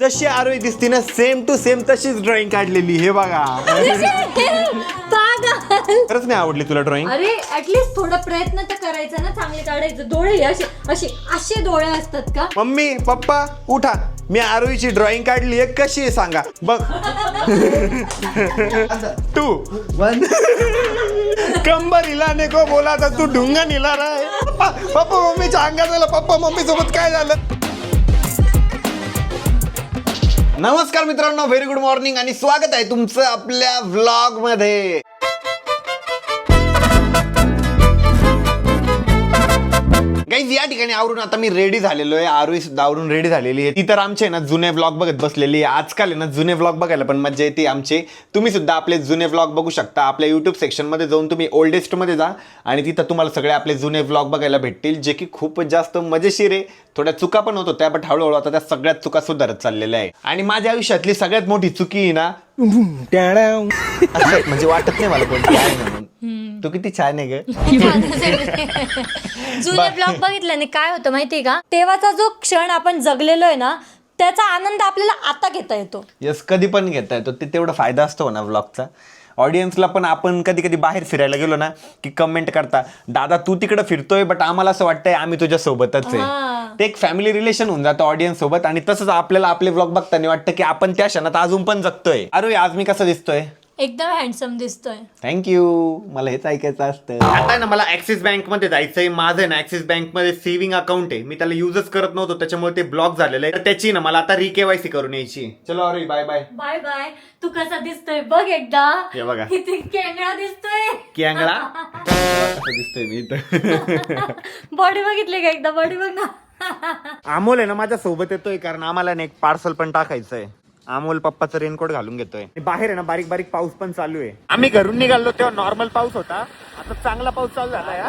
जशी आरोही दिसती ना सेम टू सेम तशीच ड्रॉइंग काढलेली. हे बघा. खरंच नाही आवडली तुला ड्रॉइंग? अरे ऍटलीस्ट थोडा प्रयत्न तर करायचा ना, चांगले काढायचं. डोळे असे असे असे डोळे असतात का? मम्मी पप्पा उठा, मी आरोहीची ड्रॉइंग काढली आहे. कशी आहे सांगा. बघ. 2 1 कंबर हिलाने को बोला था तू ढुंगा हिला रहा है. पप्पा मम्मीच्या अंगात झालं. पप्पा मम्मी सोबत काय झालं? नमस्कार मित्रांनो, व्हेरी गुड मॉर्निंग आणि स्वागत आहे तुमचं आपल्या व्लॉग मध्ये. गाईज या ठिकाणी आवरून आता मी रेडी झालेलो आहे. आरोही सुद्धा आवरून रेडी झालेली आहे. ती तर आमचे ना जुने व्लॉग बघत बसलेली आहे. आजकाल आहे ना जुने व्लॉग बघायला पण मजा येते आमचे. तुम्ही सुद्धा आपले जुने व्लॉग बघू शकता. आपल्या युट्यूब सेक्शन मध्ये जाऊन तुम्ही ओल्डेस्ट मध्ये जा आणि तिथं तुम्हाला सगळे आपले जुने व्लॉग बघायला भेटतील, जे की खूपच जास्त मजेशीर आहे. थोड्या चुका पण होत होत्या, बट हळूहळू आता त्या सगळ्यात चुका सुधारत चाललेल्या आहे. आणि माझ्या आयुष्यातली सगळ्यात मोठी चुकी आहे ना, म्हणजे वाटत नाही मला कोणती आहे म्हणून. तू किती छान आहे ग. जुने ब्लॉग बघितल्याने काय होतं माहितीये का, तेव्हाचा जो क्षण आपण जगलेलो आहे ना, त्याचा आनंद आपल्याला आता घेता येतो. यस, कधी पण घेता येतो. ते तेवढा फायदा असतो ना व्लॉगचा. ऑडियन्सला पण आपण कधी कधी बाहेर फिरायला गेलो ना की कमेंट करता, दादा तू तिकडे फिरतोय बट आम्हाला असं वाटतंय आम्ही तुझ्या सोबतच आहे. ते एक फॅमिली रिलेशन होऊन जातं ऑडियन्स सोबत. आणि तसंच आपल्याला आपले व्लॉग बघताना वाटतं की आपण त्या क्षणात अजून पण जगतोय. अरे आज मी कसं दिसतोय? एकदम हँडसम दिसतोय. थँक्यू. मला हेच ऐकायचं असतं. आता ना मला ऍक्सिस बँक मध्ये जायचंय. माझं ना ऍक्सिस बँक मध्ये सेव्हिंग अकाउंट आहे. मी त्याला युजच करत नव्हतो, त्याच्यामुळे ते ब्लॉक झालेलं आहे. तर त्याची ना मला आता रिकेवायसी करून यायची. चलो अरे बाय बाय. Bye bye. तू कसा दिसतोय बघ एकदा. हे बघा किती केंगळा दिसतोय. केंगळा कसं दिसतोय मी इथं. बॉडी बघितली का एकदा? बॉडी बघ ना. अमोल आहे ना माझ्या सोबत येतोय, कारण आम्हाला ना एक पार्सल पण टाकायचंय. अमोल पप्पाचं रेनकोट घालून घेतोय. बाहेर आहे ना बारीक बारीक पाऊस पण चालू आहे. आम्ही घरून निघालो तेव्हा नॉर्मल पाऊस होता, आता चांगला पाऊस चालू झालाय.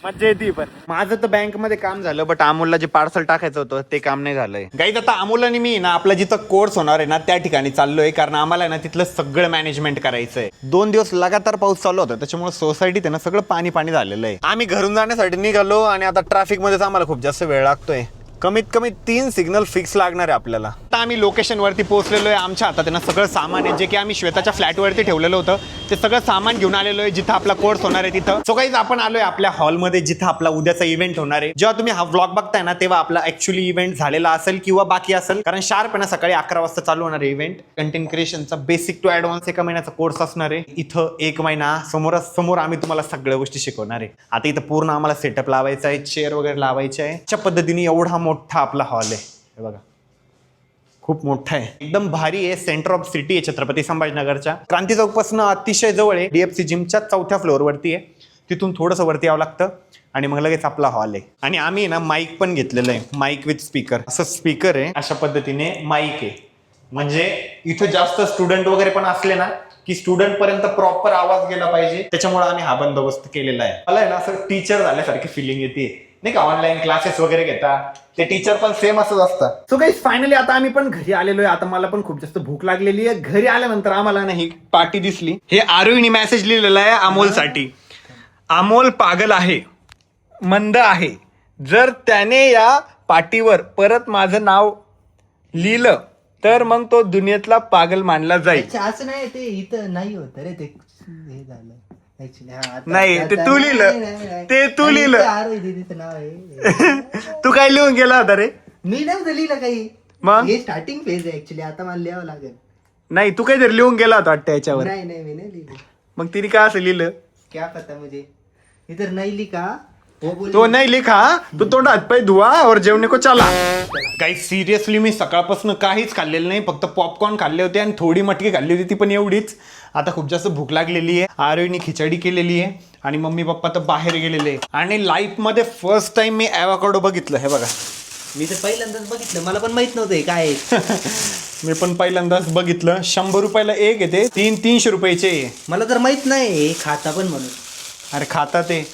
मज्जा येते. पण माझं तर बँक मध्ये काम झालं, बट अमोलला जे पार्सल टाकायचं होतं ते काम नाही झालंय. गाईज आता अमोल आणि मी ना आपला जिथं कोर्स होणार आहे ना त्या ठिकाणी चाललोय, कारण आम्हाला ना तिथलं सगळं मॅनेजमेंट करायचंय. 2 दिवस लगातार पाऊस चालू होता, त्याच्यामुळे सोसायटीत आहे ना सगळं पाणी पाणी झालेलं आहे. आम्ही घरून जाण्यासाठी निघालो आणि आता ट्रॅफिक मध्येच आम्हाला खूप जास्त वेळ लागतोय. कमीत कमी 3 सिग्नल फिक्स लागणार आहे आपल्याला. आता आम्ही लोकेशन वरती पोहोचलेलो आहे. आमच्या हातात आहे ना सगळं सामान आहे, जे की आम्ही श्वेताच्या फ्लॅट वरती ठेवलेलं होतं. ते सगळं सामान घेऊन आलेलो आहे जिथं आपला कोर्स होणार आहे तिथं. सो गाईज आपण आलोय आपल्या हॉलमध्ये जिथं आपला उद्याचा इव्हेंट होणार आहे. जेव्हा तुम्ही हा व्लॉग बघताय ना तेव्हा आपला ऍक्च्युअली इव्हेंट झालेला असेल किंवा बाकी असेल, कारण शार्प आहे ना सकाळी 11 वाजता चालू होणार आहे इव्हेंट. कंटेंट क्रिएशनचा बेसिक टू ऍडव्हान्स 1 महिन्याचा कोर्स असणार आहे. इथं 1 महिना समोर आम्ही तुम्हाला सगळ्या गोष्टी शिकवणार आहे. आता इथं पूर्ण आम्हाला सेटअप लावायचा आहे, चेअर वगैरे लावायचे आहे. अशा पद्धतीने एवढा मोठा आपला हॉल आहे. हे बघा खूप मोठा आहे, एकदम भारी आहे. सेंटर ऑफ सिटी आहे छत्रपती संभाजीनगरच्या. क्रांती चौक पासून अतिशय जवळ आहे. DFC जिमच्या 4थ्या फ्लोअर वरती आहे. तिथून थोडंसं वरती यावं लागतं आणि मग लगेच आपला हॉल आहे. आणि आम्ही ना माईक पण घेतलेलं आहे, माईक विथ स्पीकर. असं स्पीकर आहे, अशा पद्धतीने माईक आहे. म्हणजे इथं जास्त स्टुडंट वगैरे पण असले ना की स्टुडंट पर्यंत प्रॉपर आवाज गेला पाहिजे, त्याच्यामुळे आम्ही हा बंदोबस्त केलेला आहे. मला आहे ना असं टीचर झाल्यासारखी फिलिंग येते नाही का. ऑनलाईन क्लासेस वगैरे घेता ते टीचर पण सेम असंच असतं. सो गाईज फायनली आता आम्ही पण घरी आलेलो आहे. आता मला पण खूप जास्त भूक लागलेली आहे. घरी आल्यानंतर आम्हाला ना ही पार्टी दिसली. हे आरोहीने मेसेज लिहिलेला आहे अमोलसाठी. अमोल पागल आहे, मंद आहे. जर त्याने या पार्टीवर परत माझं नाव लिहिलं तर मग तो दुनियेतला पागल मानला जाईल. असं नाही, ते इथं नाही होत रे. ते हे झालं नाही, ते तू लिहिलं, ते तू लिहिलं. नाव आहे. तू काय लिहून गेला होता रे? मी नव्हतं लिहिलं काही. मग हे स्टार्टिंग पेज आहे ऍक्च्युली. आता मला लिहावं लागेल. नाही, तू काहीतरी लिहून गेला होता वाटतं याच्यावर. नाही मी नाही लिहिलं. मग तिने काय असं लिहिलं? क्या पता मुझे. इधर नहीं लिखा तो नाही लिखा, तू तोंड हात पाय धुवा और जेवणे को चला. काही सिरियसली मी सकाळपासून काहीच खाल्लेलं नाही, फक्त पॉपकॉर्न खाल्ले होते आणि थोडी मटकी खाल्ली होती, ती पण एवढीच. आता खूप जास्त भूक लागलेली आहे. आरोहीने खिचडी केलेली आहे आणि मम्मी पप्पा तर बाहेर गेलेले. आणि लाईफ मध्ये फर्स्ट टाइम मी ॲव्होकाडो बघितलं. हे बघा, मी तर पहिल्यांदाच बघितलं. मला पण माहित नव्हतं काय मी पण पहिल्यांदाच बघितलं. 100 रुपयाला एक येते, 300 रुपयाचे. मला तर माहित नाही खाता पण म्हणून. अरे खाता ते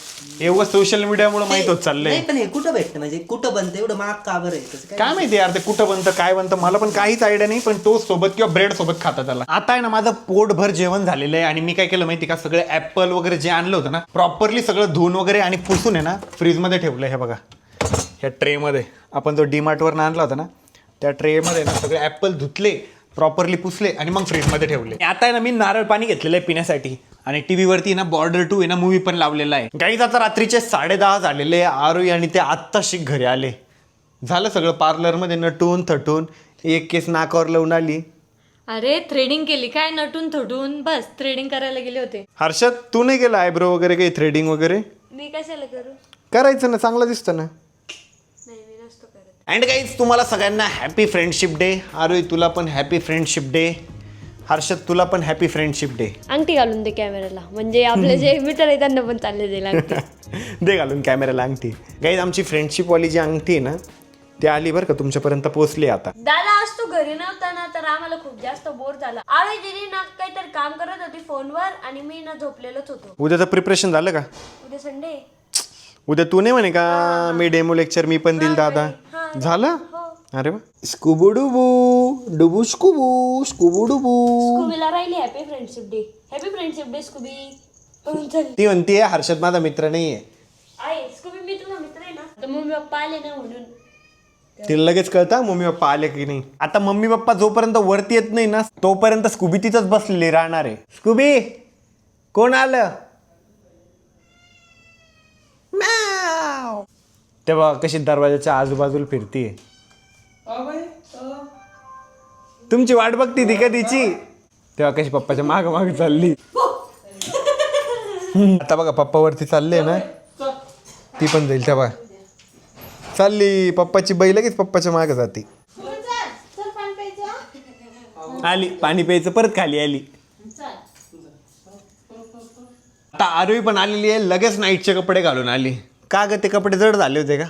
एवढं सोशल मीडियामुळे माहित होत चाललंय. नाही पण हे कुठं भेटतं, म्हणजे कुठं बनतं एवढं महाग का बरं आहे? काय माहिती यार ते कुठं बनतं काय बनतं, मला पण काहीच आयडिया नाही. पण टोस्ट सोबत किंवा ब्रेड सोबत खातात त्याला. आता आहे ना माझं पोटभर जेवण झालेलं आहे आणि मी काय केलं माहिती का, सगळे ऍपल वगैरे जे आणलं होतं ना प्रॉपरली सगळं धुवून वगैरे आणि पुसून आहे ना फ्रीज मध्ये ठेवलंय. हे बघा ह्या ट्रे मध्ये आपण जो डीमार्ट वरनं आणला होता ना त्या ट्रेमध्ये ना सगळे ॲपल धुतले, प्रॉपरली पुसले आणि मग फ्रीजमध्ये ठेवले. आता आहे ना मी नारळ पाणी घेतलेलं आहे पिण्यासाठी आणि टीव्ही वरती ना बॉर्डर 2 आहे ना मूवी पण लावलेला आहे. गाईज आता रात्रीचे 10:30 झालेले. आरोही आणि ते आत्ताशी घरी आले. झालं सगळं पार्लरमध्ये नटून थटून, एक केस नाकावर लावून आली. अरे थ्रेडिंग केली काय नटून थटून, बस थ्रेडिंग करायला गेले होते. हर्षद तू नाही केलं आयब्रो वगैरे काही थ्रेडिंग वगैरे? मी कशाला करू? करायचं ना, चांगलं दिसतं ना. नाही मी नसतो करत. अँड गाईज तुम्हाला सगळ्यांना हॅपी फ्रेंडशिप डे. आरोही तुला पण हॅपी फ्रेंडशिप डे. हर्षद तुला पण हॅपी फ्रेंडशिप डे. अंगठी घालून दे कॅमेराला, म्हणजे आपले जे मित्र आहे त्यांना पण चालले जाईल अंगठी. दे घालून कॅमेराला अंगठी. गाईज आमची फ्रेंडशिपवाली जी अंगठी आहे ना ती आली बरं का, तुमच्यापर्यंत पोहोचली आता. दादा आज तू घरी नव्हता ना, तर आम्हाला खूप जास्त बोर झाला. आळे दिदी ना काहीतरी काम करत होती फोनवर आणि मी ना झोपलेलोच होतो. उद्याचं प्रिपरेशन झालं का? उद्या संडे. उद्या तू नाही म्हणे का मी डेमो लेक्चर मी पण दिल दादा? झालं? अरे वा. स्कुबू डुबू डुबू स्कुबू स्कुबू डुबू. स्कूबीला राहिली happy friendship day. Happy friendship day Scooby. ती म्हणतीये हर्षद माझा मित्र नाहीये. आहे स्कूबी, मी तुझा मित्र आहे ना. तर मम्मी पप्पा आले ना म्हणून तिला लगेच कळतं मम्मी पप्पा आले की नाही. आता मम्मी पप्पा जोपर्यंत वरती येत नाही ना तोपर्यंत स्कूबी तिथंच बसलेली राहणार आहे. स्कूबी कोण आलं? तेव्हा कशी दरवाजाच्या आजूबाजूला फिरतीये. तुमची वाट बघती ती कधीची. तेव्हा कशी पप्पाच्या माग माग चालली. आता बघा पप्पा वरती चालले ना, ती पण जाईल. तेव्हा चालली पप्पाची बाई लगेच पप्पाच्या मागे जाते. आली पाणी प्यायचं, परत खाली आली. आता आरोही पण आलेली आहे, लगेच नाईटचे कपडे घालून आली. का ग ते कपडे जड झाले होते का?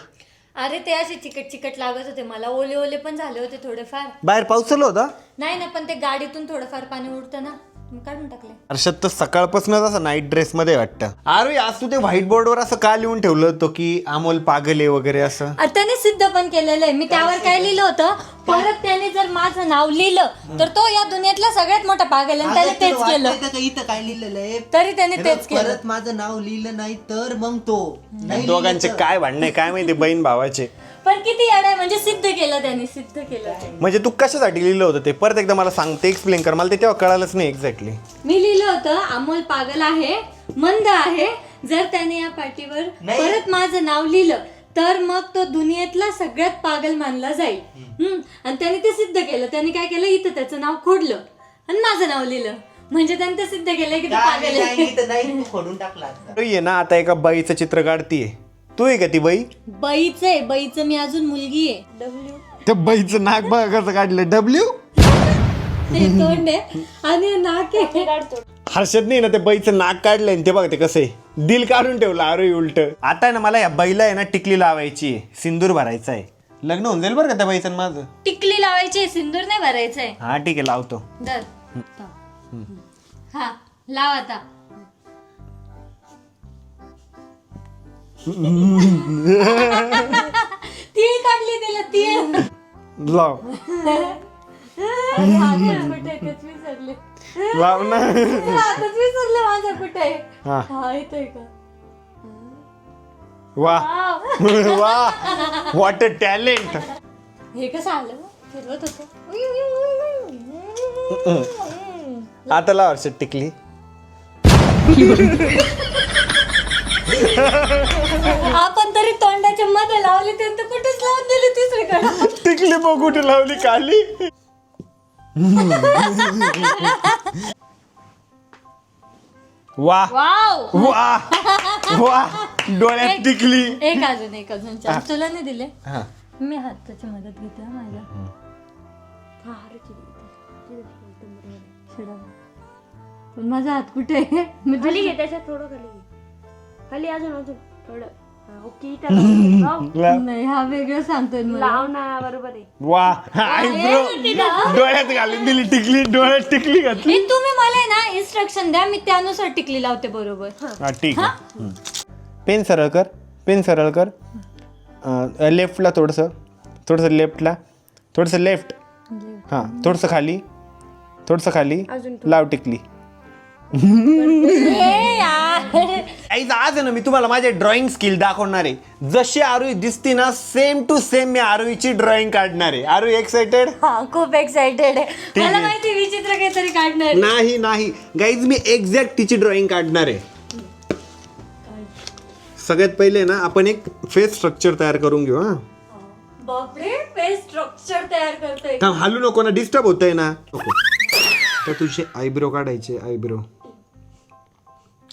अरे ते असे चिकट चिकट लागत होते मला, ओले ओले पण झाले होते थोडेफार. बाहेर पाऊस चालू होता? नाही ना, पण ते गाडीतून थोडंफार पाणी उडतं ना, मी काढून टाकले. हर्षद तर सकाळपासूनच असं नाईट ड्रेस मध्ये वाटतं. अरे आज तू ते व्हाईट बोर्डवर असं का लिहून ठेवलं होतं की अमोल पागल आहे वगैरे असं? अरे त्याने सिद्ध पण केलेलं आहे. मी त्यावर काय लिहिलं होतं, परत त्याने जर माझं नाव लिहिलं तर तो या दुनियातला सगळ्यात मोठा पागल आहे. त्याने तेच केलं. इथं काय लिहिलेलं आहे? तरी त्याने तेच केलं. परत माझं नाव लिहिलं नाही तर मग तो नाही. दोघांचे काय भांडणे काय माहिती, बहीण भावाचे. पण किती येडा आहे, म्हणजे सिद्ध केलं त्याने, सिद्ध केलं. म्हणजे तू कशासाठी लिहिलं होतं ते परत एकदा मला सांगते, एक्सप्लेन कर मला. ते तेव्हा कळालंच नाही एक्झॅक्टली. मी लिहिलं होतं अमोल पागल आहे, मंद आहे. जर त्याने या पाटीवर परत माझं नाव लिहिलं तर मग तो दुनियेतला सगळ्यात पागल मानला जाईल. आणि त्याने ते सिद्ध केलं. त्याने काय केलं, इथं त्याचं नाव खोडलं आणि माझं नाव लिहिलं. म्हणजे त्याने ते सिद्ध केलं की तो पागल आहे. नाही तू खोडून टाकला. ये ना आता एका बाईचं चित्र काढतीये. तू आहे का ती बाई? बाईचं आहे, बाईचं मी अजून मुलगी आहे. डब्ल्यू त्या बाईचं नाक बघा कसं काढलं. डब्ल्यू तोंड आहे आणि नाक आहे. हर्षद नाही ना ते बाईचं नाक काढलंय ते बघा ते कसं आहे, दिल काढून ठेवलं. अरे उलट आता आहे ना मला या बाईला आहे ना टिकली लावायची आहे, सिंदूर भरायचा आहे. लग्न होऊन जाईल बरं का त्या बाईचं माझं. टिकली लावायची, सिंदूर नाही भरायचंय. हा ठीक आहे लावतो. दर हा लाव आता. तीळ काढली तिला, तीळ लाव विसरले. लाव ना. आताच विसरले माझ्या कुठे. हा हा येतोय का? वा वा व्हॉट अ टॅलेंट. हे कसं आलं, फिरवत होतो. आता लाव हर्षद टिकली. आपण तरी तोंडाच्या मध्ये लावली, त्यांचं कुठेच लावून दिली तिसरीकडे. टिकली बघ कुठे लावली, खाली. वा वाव. वा वा डोळ्यात टिकली. एक अजून चार. तुला नाही दिले. हा मी हाताची मदत घेते माझ्या. पण माझा हात कुठे आहे? मी खाली घे, त्याच्यात थोडं खाली घे. खाली अजून थोडं. ओके नाही, हा वेगळं सांगतोय मला. लाव ना, बरोबर आहे. वा आयब्रो डोळ्यात घालून दिली टिकली, डोळ्यात टिकली घातली. हे तुम्ही मला ना इन्स्ट्रक्शन द्या, मी त्यानुसार टिकली लावते बरोबर. हा ठीक आहे. पेन सरळ कर, पेन सरळ कर. लेफ्टला थोडंसं लेफ्टला, थोडंसं लेफ्ट. हां थोडंसं खाली, लाव टिकली. आज आहे ना मी तुम्हाला माझे ड्रॉइंग स्किल दाखवणार आहे. जशी आरोही दिसती ना सेम टू सेम मी आरोहीची ड्रॉइंग काढणार आहे. आरोही एक्साइटेड? हा खूप एक्साइटेड आहे. मला माहिती विचित्र काहीतरी काढणार आहे. नाही गाईज मी एक्झॅक्ट तिची ड्रॉइंग काढणार आहे. सगळ्यात पहिले ना आपण एक फेस स्ट्रक्चर तयार करून घेऊ. हा बापरे फेस स्ट्रक्चर तयार करतोय. थांब हलू नको ना, डिस्टर्ब होतंय ना. तर तुझे आयब्रो काढायचे. आयब्रो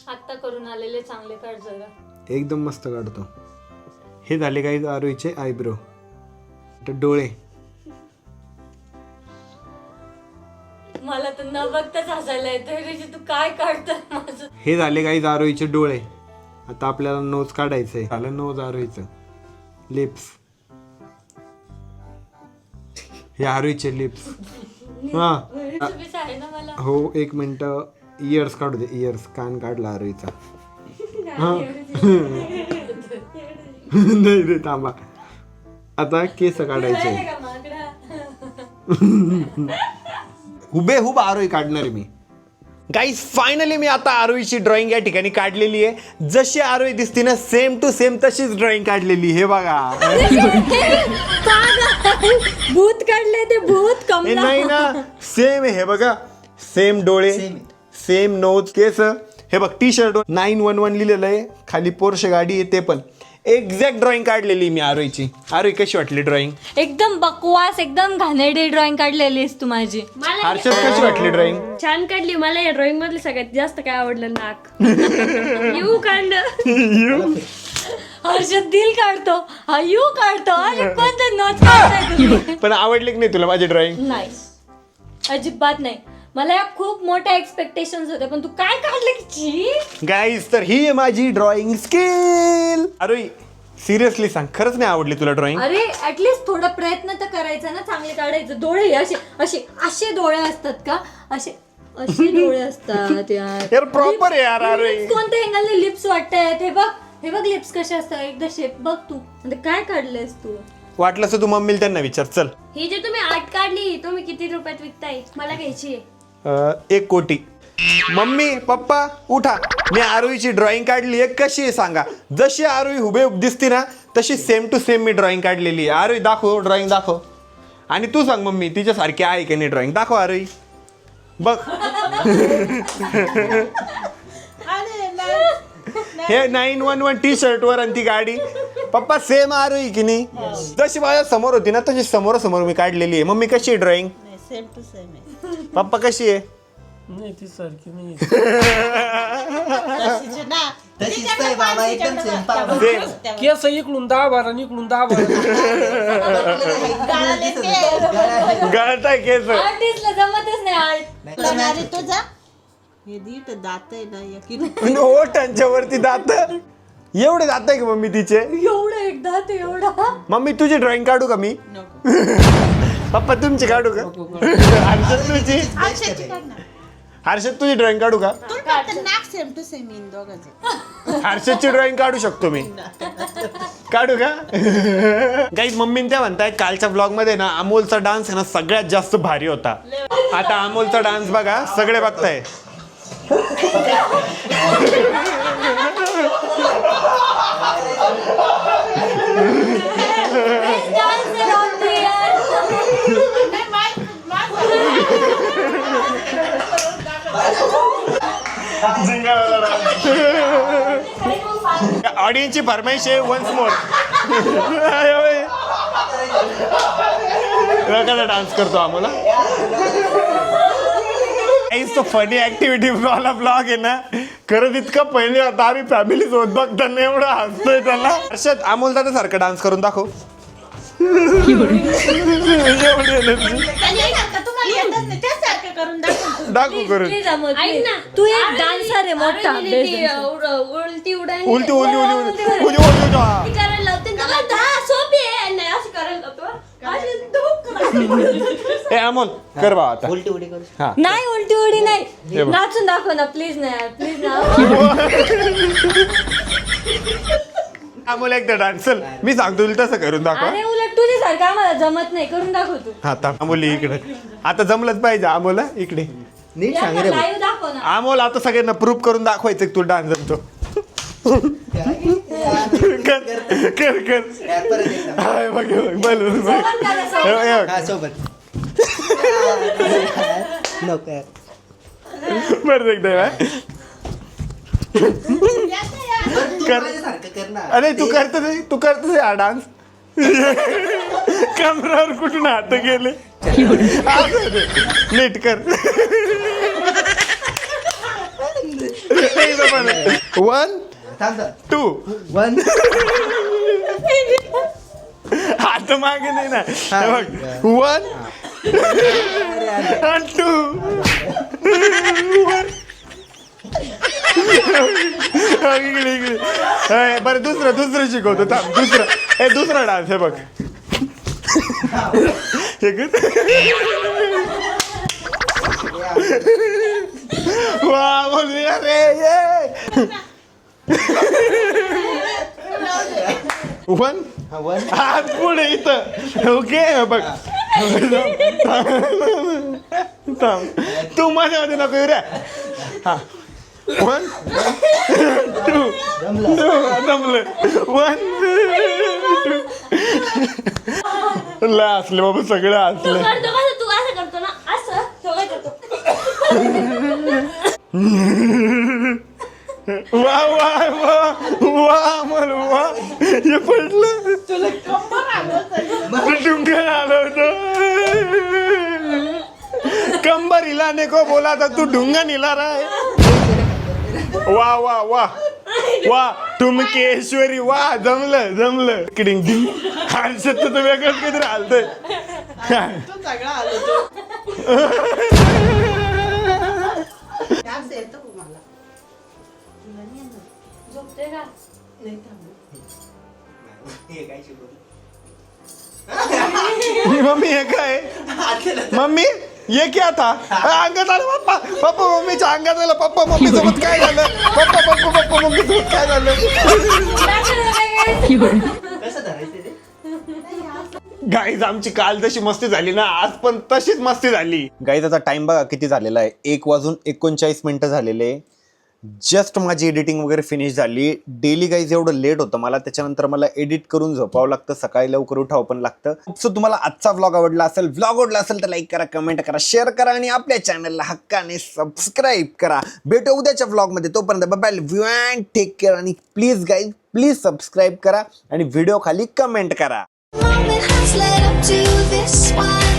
आता करून आलेले चांगले काढ जरा. एकदम मस्त काढतो. हे झाले काही आरोहीचे आयब्रो. तर डोळे मला तर न बघताच हसायला येतोय. तू काय काढतोय माझं? हे झाले काही आरोहीचे डोळे. आता आपल्याला नोज काढायचंय. झालं नोज आरोहीचं. लिप्स हे आरोहीचे लिप्स. हा चुकीचं आहे ना मला. हो एक मिनिट. इयर्स काढू दे. इयर्स कान काढला आरोहीचा. नाही रे थांबा. आता केस काढायचे. हुबेहूब आरोही काढणार मी. गाईज फायनली मी आता आरोहीची ड्रॉइंग या ठिकाणी काढलेली आहे. जशी आरोही दिसते ना सेम टू सेम तशीच ड्रॉइंग काढलेली. हे बघा. भूत काढले ते भूत कम हे नाही ना सेम आहे. हे बघा सेम डोळे सेम नोज केस. हे बघ टी शर्ट 911 लिहिलेलं आहे. खाली पोर्शे गाडी आहे. ते पण एक्झॅक्ट ड्रॉइंग काढलेली मी आरोहीची. आरोही कशी वाटली ड्रॉइंग? एकदम बकवास एकदम घाणेरडी ड्रॉइंग काढलेली आहेस तू माझी. हर्षद कशी वाटली ड्रॉइंग? छान काढली. मला या ड्रॉइंग मधलं सगळ्यात जास्त काय आवडलं नाक. यू काढलं. हर्षद दिल काढतो. हा यू काढतो. अरे कोणतं नोट काढताय तुम्ही? पण आवडली की नाही तुला माझी ड्रॉइंग? नाही अजिबात नाही. मला या खूप मोठ्या एक्सपेक्टेशन्स होते पण तू काय काढलं की? गाईज तर ही आहे माझी ड्रॉइंग स्किल. आरोही सिरियसली सांग खरंच नाही आवडली तुला ड्रॉइंग? अरे ऍटलीस्ट थोडा प्रयत्न तर करायचा ना चांगले काढायचं. डोळे असे असे असे डोळे असतात का? असे असे डोळे असतात यार. यार प्रॉपर आहे यार आरोही. कोणत्या अँगलने लिप्स वाटतायत? हे बघ लिप्स कसे असतात. एकदा शेप बघ तू. म्हणजे काय काढलंयस तू? वाटलं तर तू मम्मीला त्यांना विचार. चल ही जे तुम्ही आर्ट काढली तुम्ही किती रुपयात विकताय? मला घ्यायची आहे. 1 कोटी. मम्मी पप्पा उठा. मी आरोहीची ड्रॉइंग काढली आहे. कशी आहे सांगा. जशी आरोही हुबेहूब दिसते ना तशी सेम टू सेम मी ड्रॉइंग काढलेली आहे. आरोही दाखव ड्रॉइंग दाखव. आणि तू सांग मम्मी तिच्यासारखी आहे की नाही ड्रॉइंग? दाखव आरोही बघ. हे 911 टी शर्ट वर आणि ती गाडी. पप्पा सेम आरोही की नाही? जशी माझ्या समोर होती ना तशी समोरासमोर मी काढलेली आहे. मम्मी कशी आहे ड्रॉइंग? सेम टू सेम आहे. पप्पा कशी आहे? नाही ती सारखी नाही. तशीच आहे बाबा एकदम सेम. सेम केस इकडून 10 बारा आणि इकडून 10 बारा. गळताय केस. आर्टिस्टला जमतच नाही आर्ट. तुझा हे दीट दात आहे ना यकीन. ओठांच्या वरती दात. एवढे दात आहे का मम्मी तिचे? एवढं एकदा ते एवढा. मम्मी तुझी ड्रॉइंग काढू का मी? पप्पा तुमची काढू का? हर्षद तुझी? हर्षद तुझी ड्रॉइंग काढू का? नाक सेम टू सेम इन दोघांचे. हर्षदची ड्रॉइंग काढू शकतो मी. काढू का? गाईज मम्मी त्या म्हणताय कालच्या ब्लॉग मध्ये ना अमोलचा डान्स आहे ना सगळ्यात जास्त भारी होता. आता अमोलचा डान्स बघा सगळे बघताय. ऑडियन्सची फरमाईश आहे वन्स मोर. कसा डान्स करतो आम्हाला. तो फनी ऍक्टिव्हिटी वाला ब्लॉग आहे ना खरंच इतका पहिले आता आम्ही फॅमिली सोबत बघताना एवढं हसतोय त्याला. हर्षद अमोल दादा सारखं डान्स करून दाखव. दाखव करून. ऐक ना तू एक डान्सर आहे मोठा. उलटी उडायला उलटी उलटी उलटी उलटी उलटी उलटी. करायला लावते ना. सोपी आहे. नाही असं करायला लावतो. ए अमोल कर बा आता. उलटी उडी करू. हा नाही उलटी उडी नाही. हे बघ. नाचून दाखव ना प्लीज ना यार प्लीज ना. अमोल एकदा डान्स चल मी सांगतो तुला तसं करून दाखव. अरे उलट तुझ्यासारखं आम्हाला जमत नाही. करून दाखव तू. हा आता अमोली इकडे. आता जमलंच पाहिजे अमोला इकडे. नीट सांग रे. लाईव्ह दाखव ना. अमोल आता सगळ्यांना प्रूफ करून दाखवायचं तू डान्स जमतो. कर कर यार, परत एकदा. हाय, बघ हे बघ, बलून बघ. हे बघ, हे बघ. हा सोबत नको यार. परत एकदा हे बघ. बरं, तू कर. माझ्यासारखं कर ना. अरे तू करतोस हा डान्स. कमरावर कुठून हात गेले. असं दे. नीट कर. 1 थांब थांब. 2 1 हात मागे नाही ना. हे बघ 1 and 2 इकडे इकडे. हे, बरं दुसरं शिकवतो थांब. दुसरा डान्स हे बघ. हे कर. वा बोल अरे ये 1 हा 1 हात पुढे इथं. ओके बघ. थांब. तू माझ्यामध्ये नको येऊ रे. हा 1 2 जमलं 1 2 ला असले बाबा सगळं असलं. तू असं करतो ना असं तो काय करतो वा वा वा वा मला वा हे पडलं. डुंगर आलं होतं. कंबर हिलाने को बोला था तू ढुंगा हिला रहा है. वा वा वा वा तुम केश्वरी वा जमलं किडिंग डिंग. हर्षद तर वेगळंच काहीतरी आलतंय. तो सगळा आलो तो. डान्स येतो का मला? झोपते का नाही थांबू. हे काय शिकवलं? मम्मी हे काय मम्मी ये क्या था. अंगात आलं पप्पा मम्मीच्या अंगात आलं. पप्पा मम्मी सोबत काय झालं. पप्पा मम्मी सोबत काय झालं. कसं धरायचं ते? गाईज आमची काल जशी मस्ती झाली ना आज पण तशीच मस्ती झाली. गाईज आता टाइम बघा किती झालेला आहे. 1:39 झालेले. जस्ट माझी एडिटिंग वगैरे फिनिश झाली. डेली गाईज एवढं लेट होतं मला. त्याच्यानंतर मला एडिट करून झोपावं लागतं. सकाळी लवकर उठावं पण लागतं. सो तुम्हाला आजचा व्लॉग आवडला असेल तर लाईक करा, कमेंट करा, शेअर करा आणि आपल्या चॅनलला हक्काने सबस्क्राईब करा. भेटू उद्याच्या व्लॉगमध्ये. तोपर्यंत बाय टेक केअर आणि प्लीज गाईज प्लीज सबस्क्राईब करा आणि व्हिडिओ खाली कमेंट करा. Moment has led up to this one.